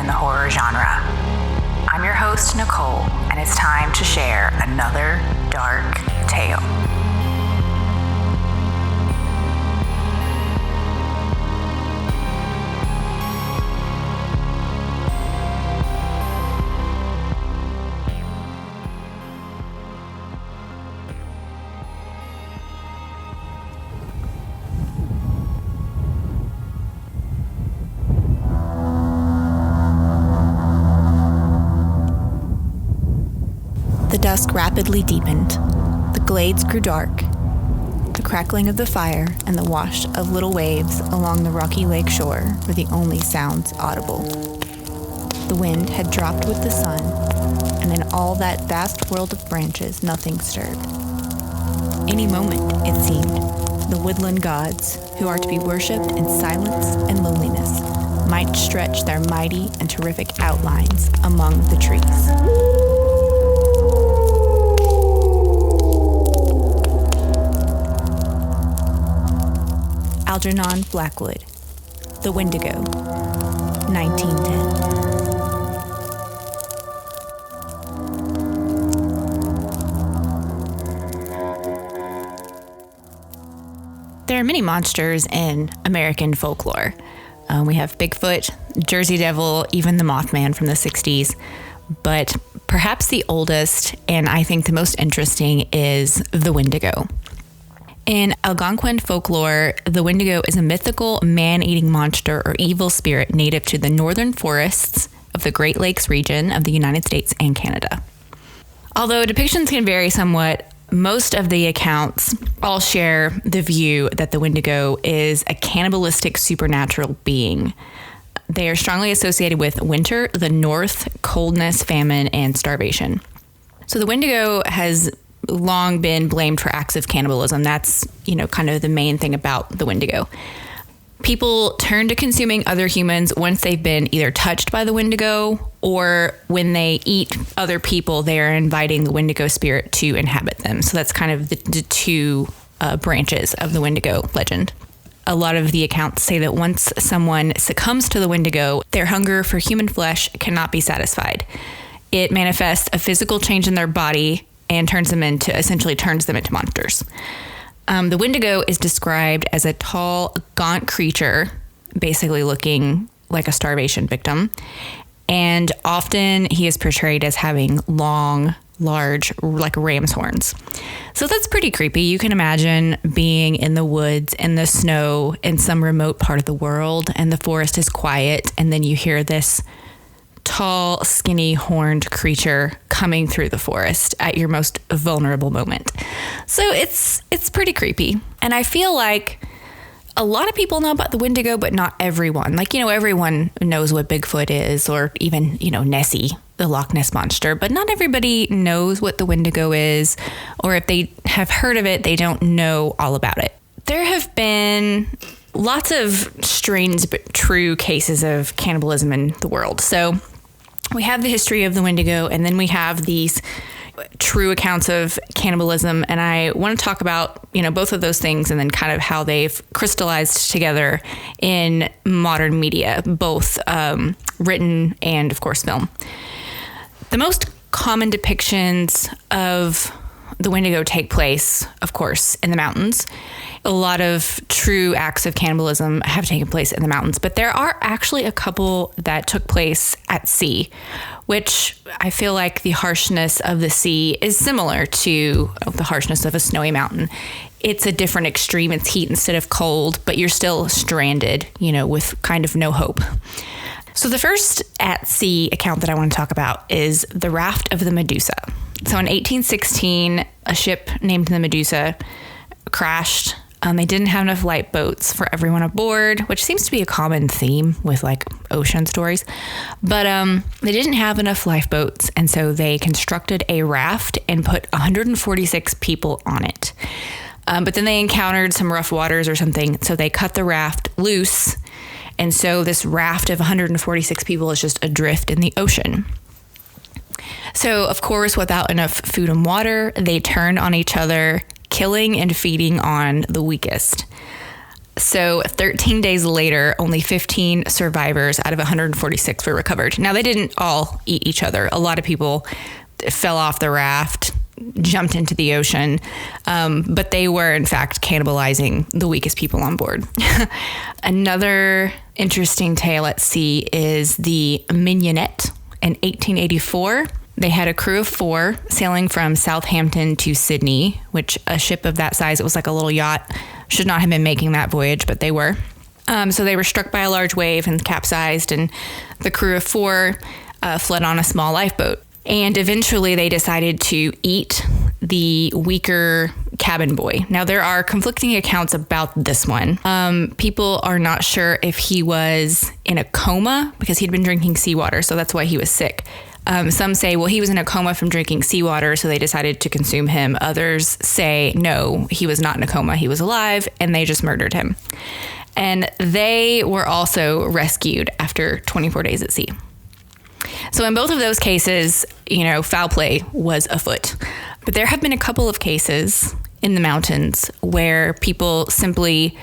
in the horror genre. I'm your host, Nicole, and it's time to share another dark tale. The dusk rapidly deepened. The glades grew dark. The crackling of the fire and the wash of little waves along the rocky lake shore were the only sounds audible. The wind had dropped with the sun, and in all that vast world of branches, nothing stirred. Any moment, it seemed, the woodland gods, who are to be worshipped in silence and loneliness, might stretch their mighty and terrific outlines among the trees. Algernon Blackwood, The Wendigo, 1910. There are many monsters in American folklore. We have Bigfoot, Jersey Devil, even the Mothman from the 60s. But perhaps the oldest, and I think the most interesting, is the Wendigo. In Algonquin folklore, the Wendigo is a mythical man-eating monster or evil spirit native to the northern forests of the Great Lakes region of the United States and Canada. Although depictions can vary somewhat, most of the accounts all share the view that the Wendigo is a cannibalistic supernatural being. They are strongly associated with winter, the north, coldness, famine, and starvation. So the Wendigo has long been blamed for acts of cannibalism. That's, kind of the main thing about the Wendigo. People turn to consuming other humans once they've been either touched by the Wendigo, or when they eat other people, they are inviting the Wendigo spirit to inhabit them. So that's kind of the two branches of the Wendigo legend. A lot of the accounts say that once someone succumbs to the Wendigo, their hunger for human flesh cannot be satisfied. It manifests a physical change in their body and turns them into monsters. The Wendigo is described as a tall, gaunt creature, basically looking like a starvation victim. And often he is portrayed as having long, large, like ram's horns. So that's pretty creepy. You can imagine being in the woods, in the snow, in some remote part of the world, and the forest is quiet, and then you hear this tall, skinny, horned creature coming through the forest at your most vulnerable moment. So it's pretty creepy. And I feel like a lot of people know about the Wendigo, but not everyone. Everyone knows what Bigfoot is, or even, Nessie, the Loch Ness Monster, but not everybody knows what the Wendigo is, or if they have heard of it, they don't know all about it. There have been lots of strange but true cases of cannibalism in the world. So we have the history of the Wendigo, and then we have these true accounts of cannibalism. And I want to talk about, both of those things, and then kind of how they've crystallized together in modern media, both written and, of course, film. The most common depictions of the Wendigo take place, of course, in the mountains. A lot of true acts of cannibalism have taken place in the mountains, but there are actually a couple that took place at sea, which I feel like the harshness of the sea is similar to the harshness of a snowy mountain. It's a different extreme. It's heat instead of cold, but you're still stranded, with kind of no hope. So the first at sea account that I want to talk about is the raft of the Medusa. So in 1816, a ship named the Medusa crashed. They didn't have enough lifeboats for everyone aboard, which seems to be a common theme with ocean stories. But they didn't have enough lifeboats, and so they constructed a raft and put 146 people on it. But then they encountered some rough waters or something, so they cut the raft loose. And so this raft of 146 people is just adrift in the ocean. So, of course, without enough food and water, they turned on each other, killing and feeding on the weakest. So 13 days later, only 15 survivors out of 146 were recovered. Now, they didn't all eat each other. A lot of people fell off the raft, jumped into the ocean, but they were, in fact, cannibalizing the weakest people on board. Another interesting tale at sea is the Mignonette. In 1884, they had a crew of 4 sailing from Southampton to Sydney, which a ship of that size, it was like a little yacht, should not have been making that voyage, but they were. So they were struck by a large wave and capsized, and the crew of 4 fled on a small lifeboat. And eventually they decided to eat the weaker cabin boy. Now, there are conflicting accounts about this one. People are not sure if he was in a coma because he'd been drinking seawater, so that's why he was sick. Some say, well, he was in a coma from drinking seawater, so they decided to consume him. Others say, no, he was not in a coma. He was alive, and they just murdered him. And they were also rescued after 24 days at sea. So in both of those cases, foul play was afoot. But there have been a couple of cases in the mountains where people simply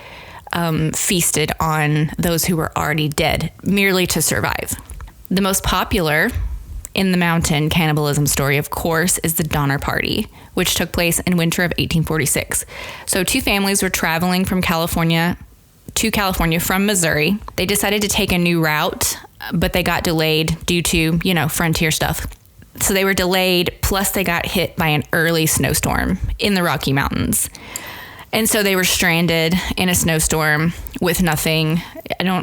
feasted on those who were already dead merely to survive. The most popular in the mountain cannibalism story, of course, is the Donner Party, which took place in winter of 1846. So 2 families were traveling from California from Missouri. They decided to take a new route, but they got delayed due to, frontier stuff. So they were delayed, plus they got hit by an early snowstorm in the Rocky Mountains. And so they were stranded in a snowstorm with nothing.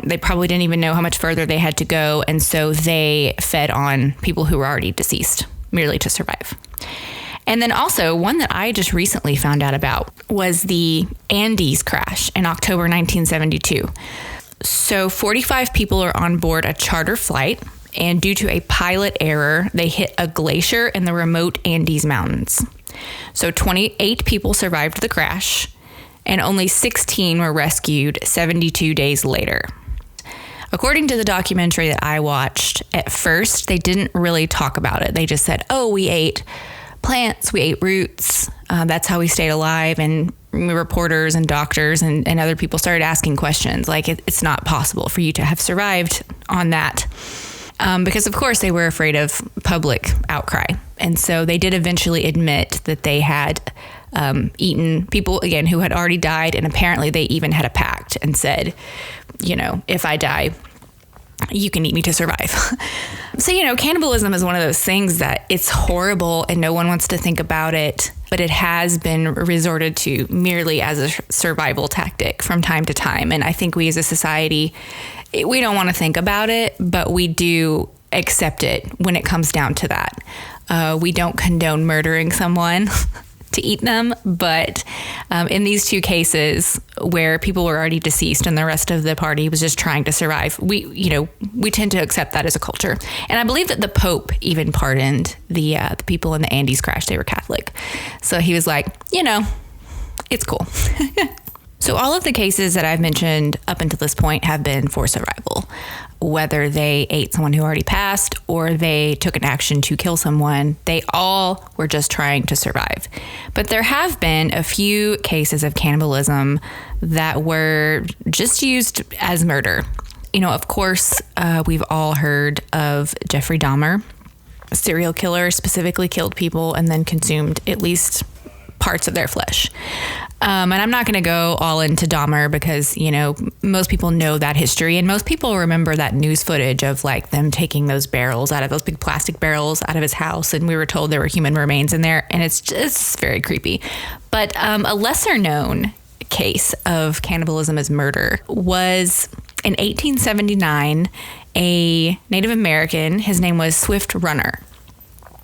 They probably didn't even know how much further they had to go. And so they fed on people who were already deceased, merely to survive. And then also, one that I just recently found out about was the Andes crash in October 1972. So 45 people are on board a charter flight, and due to a pilot error, they hit a glacier in the remote Andes Mountains. So 28 people survived the crash, and only 16 were rescued 72 days later. According to the documentary that I watched, at first, they didn't really talk about it. They just said, oh, we ate plants, we ate roots, that's how we stayed alive. And reporters and doctors and other people started asking questions like, it's not possible for you to have survived on that. Because of course they were afraid of public outcry. And so they did eventually admit that they had eaten people, again, who had already died. And apparently they even had a pact and said, if I die, you can eat me to survive. So, cannibalism is one of those things that it's horrible and no one wants to think about it, but it has been resorted to merely as a survival tactic from time to time. And I think we as a society, we don't want to think about it, but we do accept it when it comes down to that. We don't condone murdering someone to eat them, but in these 2 cases where people were already deceased and the rest of the party was just trying to survive, we tend to accept that as a culture. And I believe that the Pope even pardoned the people in the Andes crash. They were Catholic, so he was like, it's cool. So all of the cases that I've mentioned up until this point have been for survival. Whether they ate someone who already passed or they took an action to kill someone, they all were just trying to survive. But there have been a few cases of cannibalism that were just used as murder. Of course, we've all heard of Jeffrey Dahmer, a serial killer, specifically killed people and then consumed at least parts of their flesh. And I'm not going to go all into Dahmer because, most people know that history and most people remember that news footage of like them taking those big plastic barrels out of his house. And we were told there were human remains in there, and it's just very creepy. But a lesser known case of cannibalism as murder was in 1879, a Native American, his name was Swift Runner.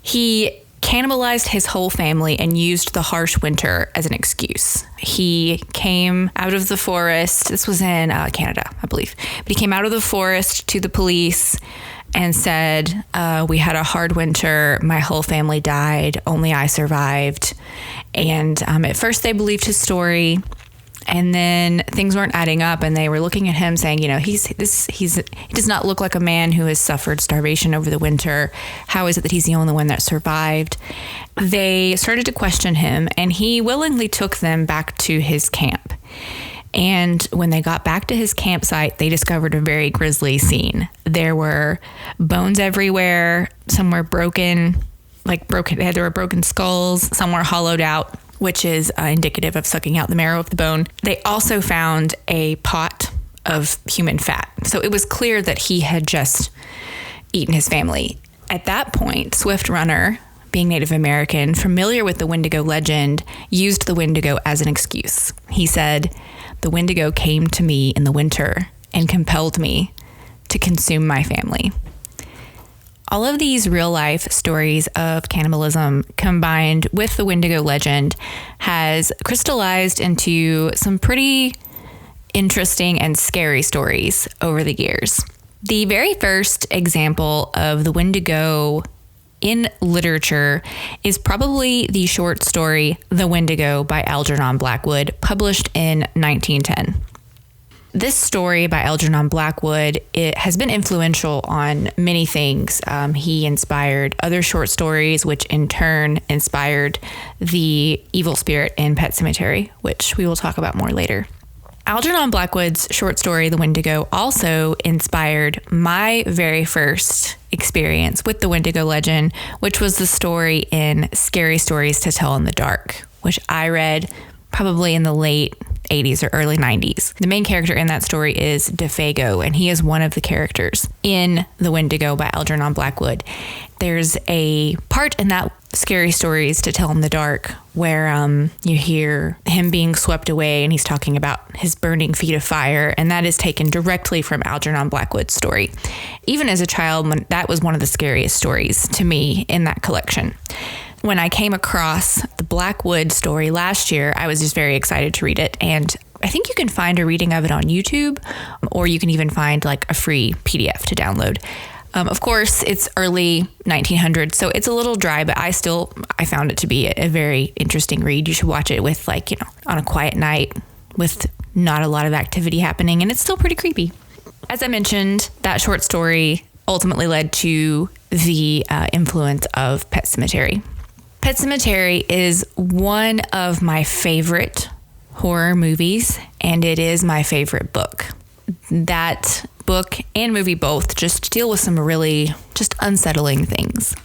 He cannibalized his whole family and used the harsh winter as an excuse. He came out of the forest. This was in Canada, I believe. But he came out of the forest to the police and said, we had a hard winter. My whole family died. Only I survived. And at first they believed his story. And then things weren't adding up, and they were looking at him saying, he does not look like a man who has suffered starvation over the winter. How is it that he's the only one that survived? They started to question him, and he willingly took them back to his camp. And when they got back to his campsite, they discovered a very grisly scene. There were bones everywhere. Some were broken, there were broken skulls. Some were hollowed out, which is indicative of sucking out the marrow of the bone. They also found a pot of human fat. So it was clear that he had just eaten his family. At that point, Swift Runner, being Native American, familiar with the Wendigo legend, used the Wendigo as an excuse. He said, "The Wendigo came to me in the winter and compelled me to consume my family." All of these real-life stories of cannibalism combined with the Wendigo legend has crystallized into some pretty interesting and scary stories over the years. The very first example of the Wendigo in literature is probably the short story The Wendigo by Algernon Blackwood, published in 1910. This story by Algernon Blackwood, it has been influential on many things. He inspired other short stories, which in turn inspired the evil spirit in Pet Sematary, which we will talk about more later. Algernon Blackwood's short story, The Wendigo, also inspired my very first experience with the Wendigo legend, which was the story in Scary Stories to Tell in the Dark, which I read probably in the late 80s or early 90s. The main character in that story is DeFago, and he is one of the characters in The Wendigo by Algernon Blackwood. There's a part in that Scary Stories to Tell in the Dark where you hear him being swept away, and he's talking about his burning feet of fire, and that is taken directly from Algernon Blackwood's story. Even as a child, that was one of the scariest stories to me in that collection. When I came across the Blackwood story last year, I was just very excited to read it. And I think you can find a reading of it on YouTube, or you can even find like a free PDF to download. Of course, it's early 1900s, so it's a little dry, but I found it to be a very interesting read. You should watch it with on a quiet night with not a lot of activity happening, and it's still pretty creepy. As I mentioned, that short story ultimately led to the influence of Pet Sematary. Pet Sematary is one of my favorite horror movies, and it is my favorite book. That book and movie both just deal with some really just unsettling things.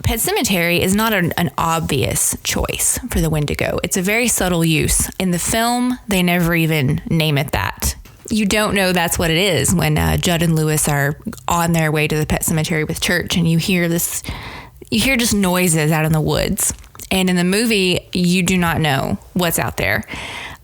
Pet Sematary is not an obvious choice for the Wendigo. It's a very subtle use. In the film, they never even name it that. You don't know that's what it is when Judd and Lewis are on their way to the Pet Sematary with Church, and you hear just noises out in the woods. And in the movie, you do not know what's out there.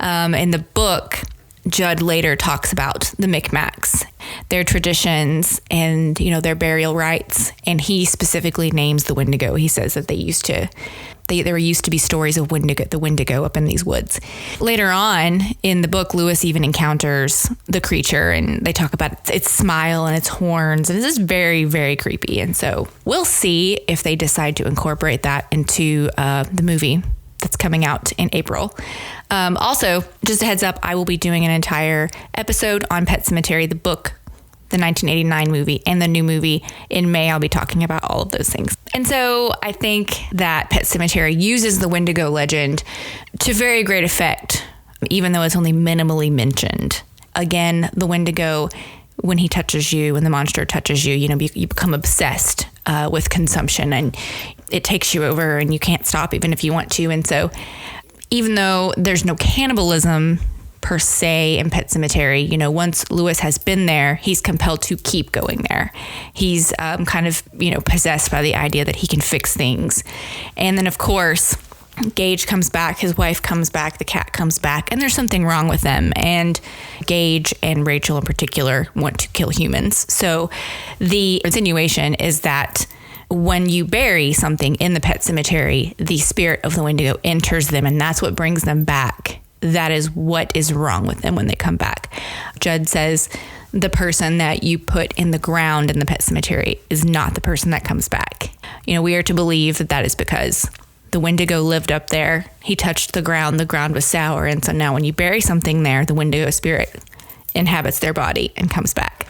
In the book, Judd later talks about the Micmacs, their traditions, and their burial rites. And he specifically names the Wendigo. He says that there used to be stories of the Wendigo up in these woods. Later on in the book, Lewis even encounters the creature, and they talk about its smile and its horns, and this is very, very creepy. And so we'll see if they decide to incorporate that into the movie that's coming out in April. Also, just a heads up, I will be doing an entire episode on Pet Sematary, the book, the 1989 movie, and the new movie in May. I'll be talking about all of those things. And so I think that Pet Sematary uses the Wendigo legend to very great effect, even though it's only minimally mentioned. Again, the Wendigo, when he touches you, when the monster touches you, you become obsessed with consumption, and it takes you over, and you can't stop even if you want to. And so even though there's no cannibalism per se in Pet Sematary, once Lewis has been there, he's compelled to keep going there. He's kind of, possessed by the idea that he can fix things. And then, of course, Gage comes back, his wife comes back, the cat comes back, and there's something wrong with them. And Gage and Rachel in particular want to kill humans. So the insinuation is that when you bury something in the Pet Sematary, the spirit of the Wendigo enters them, and that's what brings them back. That is what is wrong with them when they come back. Judd says the person that you put in the ground in the Pet Sematary is not the person that comes back. We are to believe that is because the Wendigo lived up there. He touched the ground was sour, and so now when you bury something there, the Wendigo spirit inhabits their body and comes back.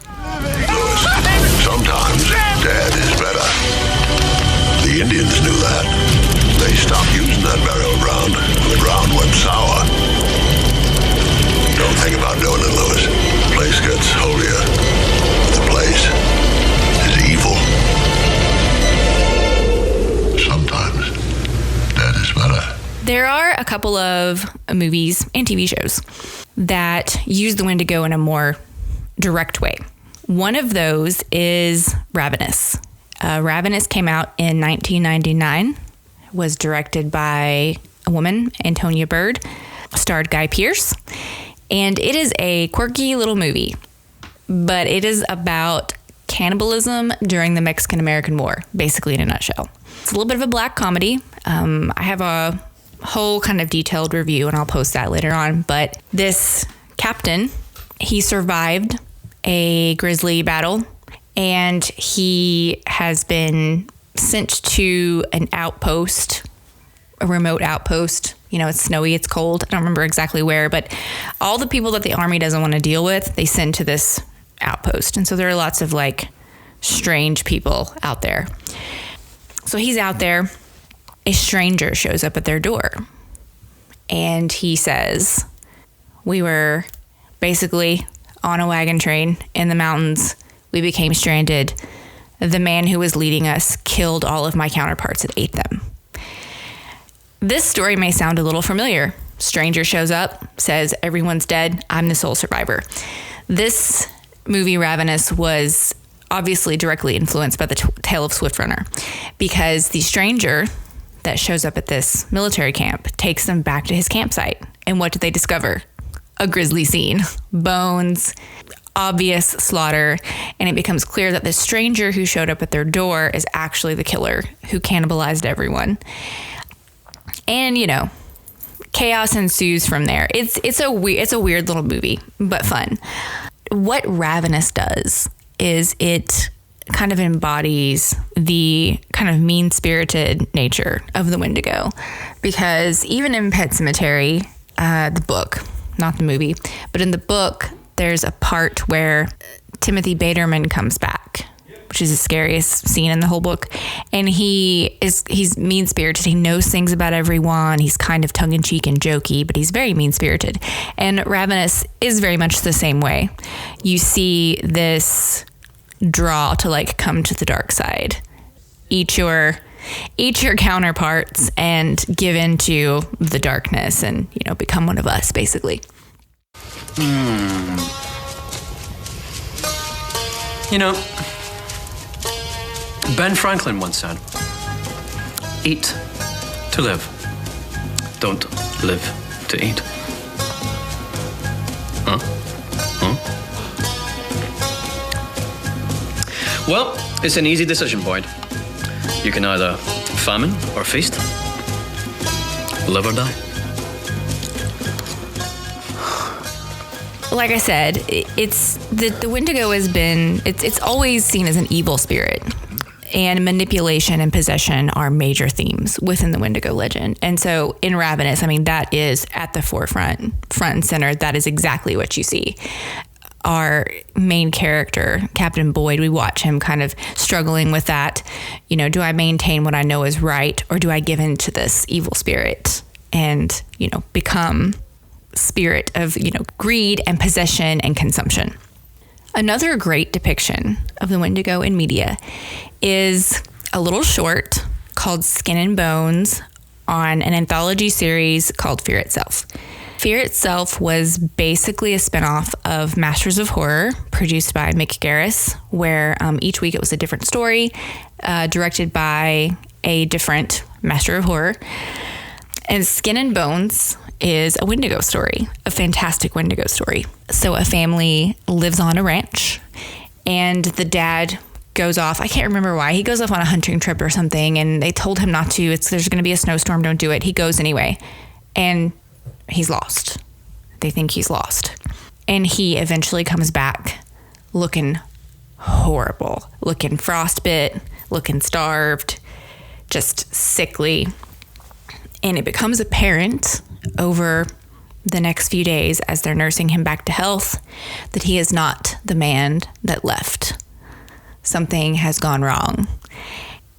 Sometimes dead is better. The Indians knew that. They stopped using that burial ground. The ground went sour. No a couple of movies and TV shows that use the Wendigo in a more direct way. One of those is Ravenous. Ravenous came out in 1999, was directed by a woman, Antonia Bird, starred Guy Pearce, and it is a quirky little movie, but it is about cannibalism during the Mexican-American War, basically in a nutshell. It's a little bit of a black comedy. I have a whole kind of detailed review, and I'll post that later on, but this captain, he survived a grizzly battle, and he has been sent to an outpost, a remote outpost. You know, it's snowy, it's cold. I don't remember exactly where, but all the people that the army doesn't want to deal with, they send to this outpost. And so there are lots of like strange people out there. So he's out there. A stranger shows up at their door, and he says, "We were basically on a wagon train in the mountains. We became stranded. The man who was leading us killed all of my counterparts and ate them." This story may sound a little familiar. Stranger shows up, says, "Everyone's dead. I'm the sole survivor." This movie, Ravenous, was obviously directly influenced by the tale of Swift Runner, because the stranger that shows up at this military camp takes them back to his campsite. And what do they discover? A grisly scene. Bones, obvious slaughter, and it becomes clear that the stranger who showed up at their door is actually the killer who cannibalized everyone. And, you know, chaos ensues from there. It's a weird little movie, but fun. What Ravenous does is it kind of embodies the kind of mean-spirited nature of the Wendigo, because even in Pet Sematary, the book, not the movie, but in the book, there's a part where Timothy Baterman comes back, which is the scariest scene in the whole book. And he's mean-spirited. He knows things about everyone. He's kind of tongue-in-cheek and jokey, but he's very mean-spirited. And Ravenous is very much the same way. You see this draw to like come to the dark side. Eat your counterparts and give into the darkness and, you know, become one of us, basically. You know, Ben Franklin once said, "Eat to live. Don't live to eat." Huh? Well, it's an easy decision, Boyd. You can either famine or feast, live or die. Like I said, it's the Wendigo has been, it's always seen as an evil spirit, and manipulation and possession are major themes within the Wendigo legend. And so in Ravenous, I mean, that is at the front and center. That is exactly what you see. Our main character, Captain Boyd, we watch him kind of struggling with that. You know, do I maintain what I know is right, or do I give in to this evil spirit and, you know, become spirit of, you know, greed and possession and consumption? Another great depiction of the Wendigo in media is a little short called Skin and Bones on an anthology series called Fear Itself. Fear Itself was basically a spinoff of Masters of Horror, produced by Mick Garris, where each week it was a different story, directed by a different Master of Horror. And Skin and Bones is a Wendigo story, a fantastic Wendigo story. So a family lives on a ranch, and the dad goes off. I can't remember why. He goes off on a hunting trip or something, and they told him not to. There's going to be a snowstorm. Don't do it. He goes anyway, and he's lost. They think he's lost. And he eventually comes back looking horrible, looking frostbit, looking starved, just sickly. And it becomes apparent over the next few days as they're nursing him back to health that he is not the man that left. Something has gone wrong.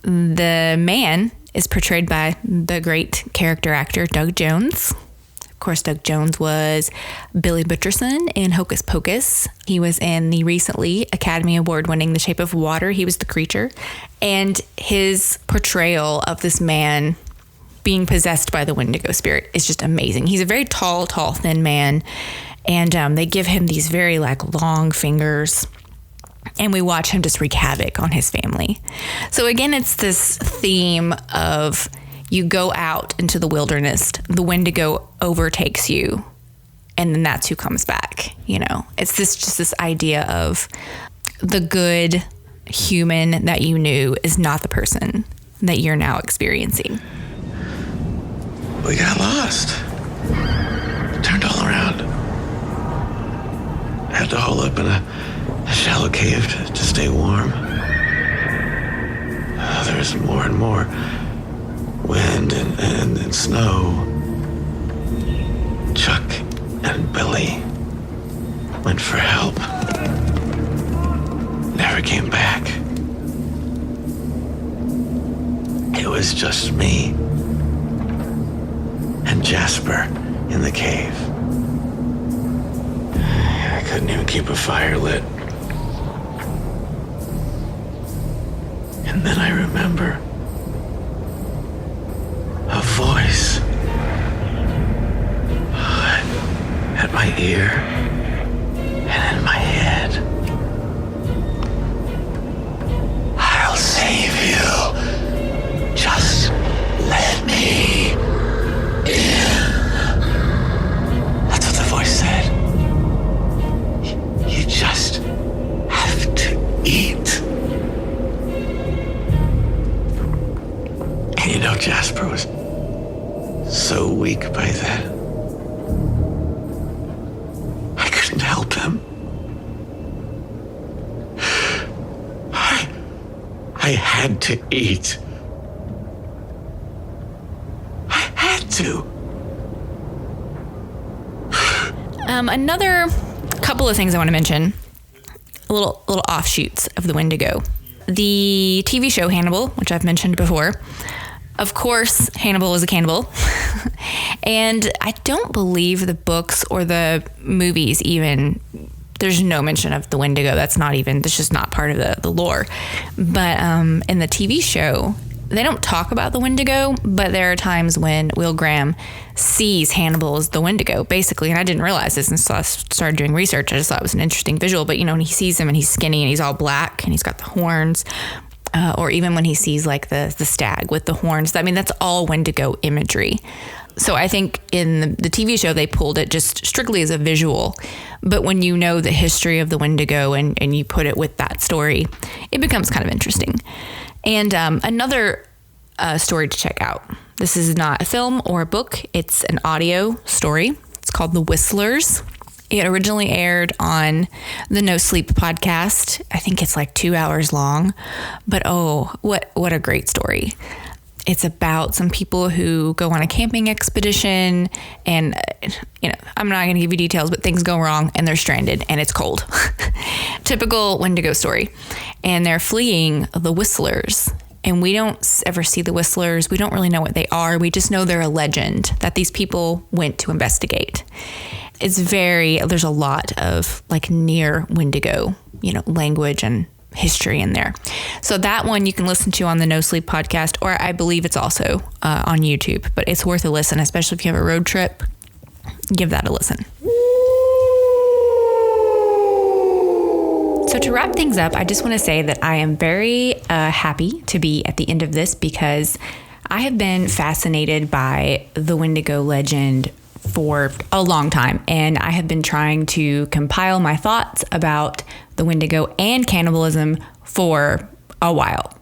The man is portrayed by the great character actor Doug Jones. Of course, Doug Jones was Billy Butcherson in Hocus Pocus. He was in the recently Academy Award winning The Shape of Water. He was the creature. And his portrayal of this man being possessed by the Wendigo spirit is just amazing. He's a very tall, thin man. And they give him these very long fingers. And we watch him just wreak havoc on his family. So again, it's this theme of you go out into the wilderness, the Wendigo overtakes you, and then that's who comes back. It's this idea of the good human that you knew is not the person that you're now experiencing. We got lost. Turned all around. Had to hole up in a shallow cave to stay warm. There's more and more wind and snow. Chuck and Billy went for help. Never came back. It was just me and Jasper in the cave. I couldn't even keep a fire lit. And then I remember a voice at my ear and in my head. I'll save you. Just let me in. That's what the voice said. You just have to eat. And Jasper was so weak by then. I couldn't help him. I had to eat. I had to. Another couple of things I want to mention, little offshoots of the Wendigo. The TV show Hannibal, which I've mentioned before. Of course, Hannibal is a cannibal. And I don't believe the books or the movies even, there's no mention of the Wendigo. That's just not part of the lore. But in the TV show, they don't talk about the Wendigo, but there are times when Will Graham sees Hannibal as the Wendigo, basically. And I didn't realize this until I started doing research. I just thought it was an interesting visual. But, when he sees him and he's skinny and he's all black and he's got the horns, or even when he sees the stag with the horns, that's all Wendigo imagery. So I think in the TV show, they pulled it just strictly as a visual. But when you know the history of the Wendigo and you put it with that story, it becomes kind of interesting. And another story to check out. This is not a film or a book. It's an audio story. It's called The Whistlers. It originally aired on the No Sleep podcast. I think it's 2 hours long. But what a great story. It's about some people who go on a camping expedition and, I'm not going to give you details, but things go wrong and they're stranded and it's cold. Typical Wendigo story. And they're fleeing the Whistlers. And we don't ever see the Whistlers. We don't really know what they are. We just know they're a legend that these people went to investigate. There's a lot of near Wendigo, language and history in there. So that one you can listen to on the No Sleep podcast, or I believe it's also on YouTube, but it's worth a listen, especially if you have a road trip. Give that a listen. So to wrap things up, I just want to say that I am very happy to be at the end of this because I have been fascinated by the Wendigo legend for a long time, and I have been trying to compile my thoughts about the Wendigo and cannibalism for a while.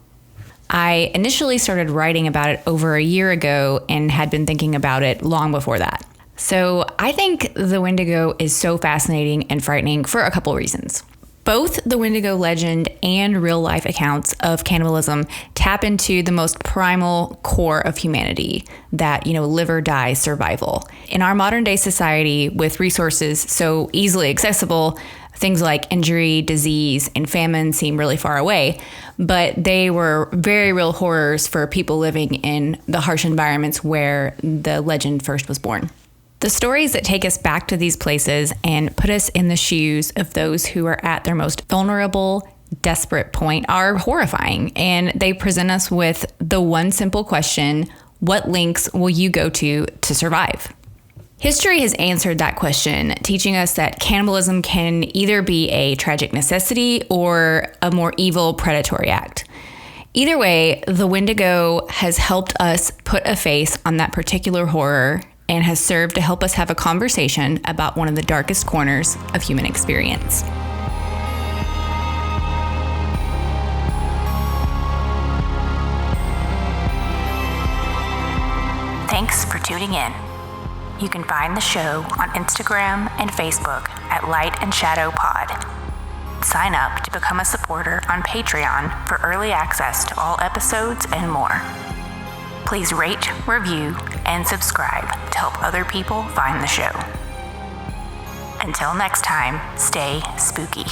I initially started writing about it over a year ago and had been thinking about it long before that. So I think the Wendigo is so fascinating and frightening for a couple reasons. Both the Wendigo legend and real life accounts of cannibalism tap into the most primal core of humanity, that, live or die survival. In our modern day society, with resources so easily accessible, things like injury, disease, and famine seem really far away, but they were very real horrors for people living in the harsh environments where the legend first was born. The stories that take us back to these places and put us in the shoes of those who are at their most vulnerable, desperate point are horrifying, and they present us with the one simple question: What lengths will you go to survive? History has answered that question, teaching us that cannibalism can either be a tragic necessity or a more evil predatory act. Either way, the Wendigo has helped us put a face on that particular horror and has served to help us have a conversation about one of the darkest corners of human experience. Thanks for tuning in. You can find the show on Instagram and Facebook at Light and Shadow Pod. Sign up to become a supporter on Patreon for early access to all episodes and more. Please rate, review, and subscribe to help other people find the show. Until next time, stay spooky.